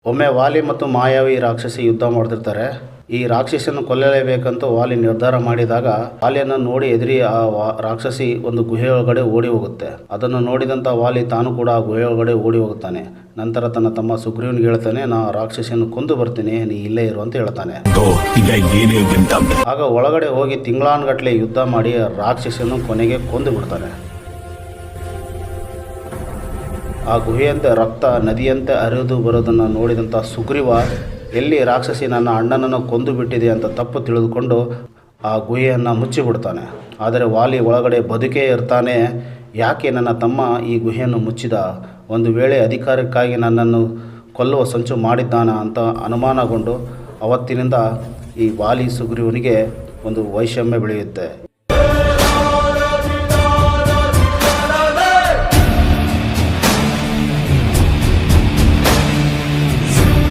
ಒಮ್ಮೆ ವಾಲಿ ಮತ್ತು ಮಾಯಾವಿ ರಾಕ್ಷಸಿ ಯುದ್ಧ ಮಾಡ್ತಿರ್ತಾರೆ. ಈ ರಾಕ್ಷಸಿಯನ್ನು ಕೊಲ್ಲಲೇಬೇಕಂತ ವಾಲಿ ನಿರ್ಧಾರ ಮಾಡಿದಾಗ ವಾಲಿಯನ್ನು ನೋಡಿ ಎದುರಿ ರಾಕ್ಷಸಿ ಒಂದು ಗುಹೆ ಒಳಗಡೆ ಓಡಿ ಹೋಗುತ್ತೆ. ಅದನ್ನು ನೋಡಿದಂಥ ವಾಲಿ ತಾನು ಕೂಡ ಆ ಗುಹೆ ಒಳಗಡೆ ಓಡಿ ಹೋಗುತ್ತಾನೆ. ನಂತರ ತನ್ನ ತಮ್ಮ ಸುಗ್ರೀವನಿಗೆ ಹೇಳ್ತಾನೆ, ನಾ ರಾಕ್ಷಸಿಯನ್ನು ಕೊಂದು ಬರ್ತೀನಿ, ನೀ ಇಲ್ಲೇ ಇರು ಅಂತ ಹೇಳ್ತಾನೆ. ಆಗ ಒಳಗಡೆ ಹೋಗಿ ತಿಂಗಳಾನ್ಗಟ್ಲೆ ಯುದ್ಧ ಮಾಡಿ ರಾಕ್ಷಸಿಯನ್ನು ಕೊನೆಗೆ ಕೊಂದು ಬಿಡ್ತಾನೆ. ಆ ಗುಹೆಯಂತೆ ರಕ್ತ ನದಿಯಂತೆ ಹರಿದು ಬರೋದನ್ನು ನೋಡಿದಂಥ ಸುಗ್ರೀವ ಎಲ್ಲಿ ರಾಕ್ಷಸಿ ನನ್ನ ಅಣ್ಣನನ್ನು ಕೊಂದು ಬಿಟ್ಟಿದೆ ಅಂತ ತಪ್ಪು ತಿಳಿದುಕೊಂಡು ಆ ಗುಹೆಯನ್ನು ಮುಚ್ಚಿಬಿಡ್ತಾನೆ. ಆದರೆ ವಾಲಿ ಒಳಗಡೆ ಬದುಕೇ ಇರ್ತಾನೆ. ಯಾಕೆ ನನ್ನ ತಮ್ಮ ಈ ಗುಹೆಯನ್ನು ಮುಚ್ಚಿದ? ಒಂದು ವೇಳೆ ಅಧಿಕಾರಕ್ಕಾಗಿ ನನ್ನನ್ನು ಕೊಲ್ಲುವ ಸಂಚು ಮಾಡಿದ್ದಾನ ಅಂತ ಅನುಮಾನಗೊಂಡು ಅವತ್ತಿನಿಂದ ಈ ವಾಲಿ ಸುಗ್ರೀವನಿಗೆ ಒಂದು ವೈಷಮ್ಯ ಬೆಳೆಯುತ್ತೆ.